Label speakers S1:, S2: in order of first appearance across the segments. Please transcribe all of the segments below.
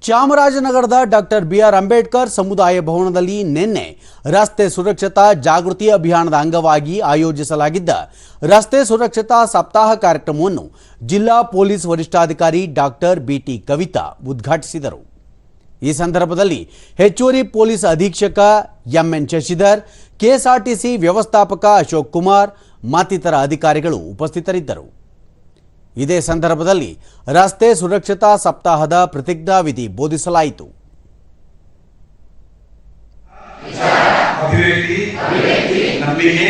S1: ಚಾಮರಾಜನಗರದ doctor B R Ambedkar ಸಮುದಾಯ ಭವನದಲ್ಲಿ ನಿನ್ನೆ ರಸ್ತೆ ಸುರಕ್ಷತಾ ಜಾಗೃತಿ ಅಭಿಯಾನದ ಅಂಗವಾಗಿ ಆಯೋಜಿಸಲಾಗಿದ್ದ ರಸ್ತೆ ಸುರಕ್ಷತಾ ಸಪ್ತಾಹ ಕಾರ್ಯಕ್ರಮವನ್ನು ಜಿಲ್ಲಾ ಪೊಲೀಸ್ ವರಿಷ್ಠಾಧಿಕಾರಿ ಡಾಕ್ಟರ್ ಬಿಟಿ ಕವಿತಾ ಉದ್ಘಾಟಿಸಿದರು। ಈ ಸಂದರ್ಭದಲ್ಲಿ ಹೆಚ್ಚುವರಿ ಪೊಲೀಸ್ ಅಧೀಕ್ಷಕ ಎಂಎನ್ ಶಶಿಧರ್, ಕೆಎಸ್ಆರ್ಟಿಸಿ ವ್ಯವಸ್ಥಾಪಕ ಅಶೋಕ್ ಕುಮಾರ್ ಮತ್ತಿತರ ಅಧಿಕಾರಿಗಳು ಉಪಸ್ಥಿತರಿದ್ದರು। ಇದೇ ಸಂದರ್ಭದಲ್ಲಿ ರಸ್ತೆ ಸುರಕ್ಷತಾ ಸಪ್ತಾಹದ ಪ್ರತಿಜ್ಞಾವಿಧಿ ಬೋಧಿಸಲಾಯಿತು।
S2: ಅಭಿವ್ಯಕ್ತಿ, ನಂಬಿಕೆ,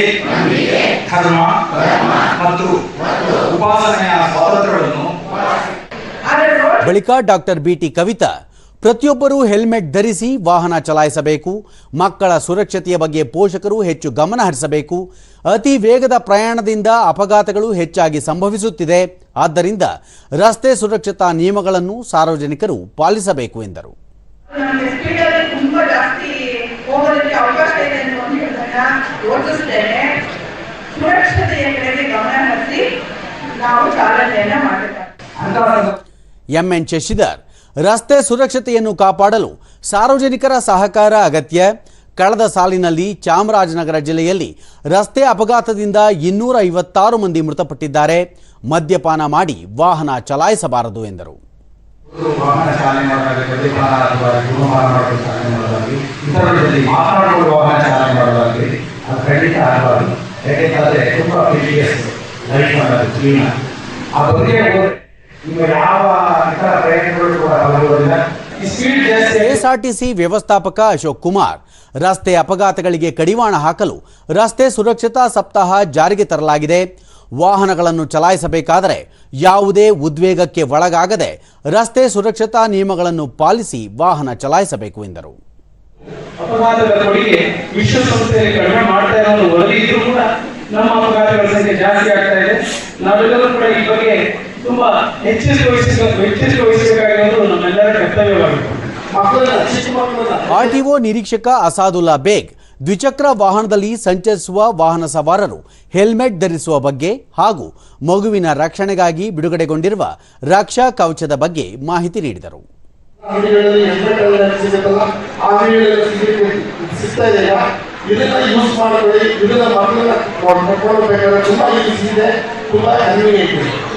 S2: ಧರ್ಮ ಮತ್ತು ಉಪಾಸನೆಯ ಸ್ವಾತಂತ್ರ್ಯವನ್ನು
S1: ಬಳಿಕ ಡಾಕ್ಟರ್ ಬಿಟಿ ಕವಿತಾ ಪ್ರತಿಯೊಬ್ಬರೂ ಹೆಲ್ಮೆಟ್ ಧರಿಸಿ ವಾಹನ ಚಲಾಯಿಸಬೇಕು, ಮಕ್ಕಳ ಸುರಕ್ಷತೆಯ ಬಗ್ಗೆ ಪೋಷಕರು ಹೆಚ್ಚು ಗಮನ ಹರಿಸಬೇಕು, ಅತಿ ವೇಗದ ಪ್ರಯಾಣದಿಂದ ಅಪಘಾತಗಳು ಹೆಚ್ಚಾಗಿ ಸಂಭವಿಸುತ್ತಿದೆ, ಆದ್ದರಿಂದ ರಸ್ತೆ ಸುರಕ್ಷತಾ ನಿಯಮಗಳನ್ನು ಸಾರ್ವಜನಿಕರು ಪಾಲಿಸಬೇಕು ಎಂದರು। ಎಂಎನ್ ಶಶಿಧರ್ ರಸ್ತೆ ಸುರಕ್ಷತೆಯನ್ನು ಕಾಪಾಡಲು ಸಾರ್ವಜನಿಕರ ಸಹಕಾರ ಅಗತ್ಯ। ಕಳೆದ ಸಾಲಿನಲ್ಲಿ ಚಾಮರಾಜನಗರ ಜಿಲ್ಲೆಯಲ್ಲಿ ರಸ್ತೆ ಅಪಘಾತದಿಂದ 256 ಮಂದಿ ಮೃತಪಟ್ಟಿದ್ದಾರೆ। ಮದ್ಯಪಾನ ಮಾಡಿ ವಾಹನ ಚಲಾಯಿಸಬಾರದು ಎಂದರು। ಕೆಎಸ್ಆರ್ಟಿಸಿ ವ್ಯವಸ್ಥಾಪಕ ಅಶೋಕ್ ಕುಮಾರ್ ರಸ್ತೆ ಅಪಘಾತಗಳಿಗೆ ಕಡಿವಾಣ ಹಾಕಲು ರಸ್ತೆ ಸುರಕ್ಷತಾ ಸಪ್ತಾಹ ಜಾರಿಗೆ ತರಲಾಗಿದೆ। ವಾಹನಗಳನ್ನು ಚಲಾಯಿಸಬೇಕಾದರೆ ಯಾವುದೇ ಉದ್ವೇಗಕ್ಕೆ ಒಳಗಾಗದೆ ರಸ್ತೆ ಸುರಕ್ಷತಾ ನಿಯಮಗಳನ್ನು ಪಾಲಿಸಿ ವಾಹನ ಚಲಾಯಿಸಬೇಕು ಎಂದರು।
S3: ಅಪಘಾತದ ಕೊಡುಗೆ ವಿಶ್ವಸಂಸ್ಥೆಯಲ್ಲಿ ಕಡಿಮೆ ಮಾಡ್ತಾ ಇರೋದು ವರದಿ ಇದ್ರೂ ಕೂಡ ನಮ್ಮ ಅಪಘಾತಗಳ ಸಂಖ್ಯೆ ಜಾಸ್ತಿ ಆಗ್ತಾ ಇದೆ। ನಾವೆಲ್ಲರೂ ಕೂಡ ಈ ಬಗ್ಗೆ ತುಂಬಾ ಎಚ್ಚರಿಕೆ ನಮ್ಮೆಲ್ಲರ ಕರ್ತವ್ಯವಾಗಿದೆ।
S1: ಆರ್ಟಿಒ ನಿರೀಕ್ಷಕ ಅಸಾದುಲ್ಲಾ ಬೇಗ್ ದ್ವಿಚಕ್ರ ವಾಹನದಲ್ಲಿ ಸಂಚರಿಸುವ ವಾಹನ ಸವಾರರು ಹೆಲ್ಮೆಟ್ ಧರಿಸುವ ಬಗ್ಗೆ ಹಾಗೂ ಮಗುವಿನ ರಕ್ಷಣೆಗಾಗಿ ಬಿಡುಗಡೆಗೊಂಡಿರುವ ರಕ್ಷಾ ಕವಚದ ಬಗ್ಗೆ ಮಾಹಿತಿ ನೀಡಿದರು।
S4: ಇದನ್ನ ಯೂಸ್ ಮಾಡಿಕೊಳ್ಳಿ, ಇದನ್ನ ಮಕ್ಕಳನ್ನ ತುಂಬಾ ಈಸಿ ಇದೆ, ತುಂಬಾ ಕನ್ವೀನಿಯಂಟ್ ಇದೆ।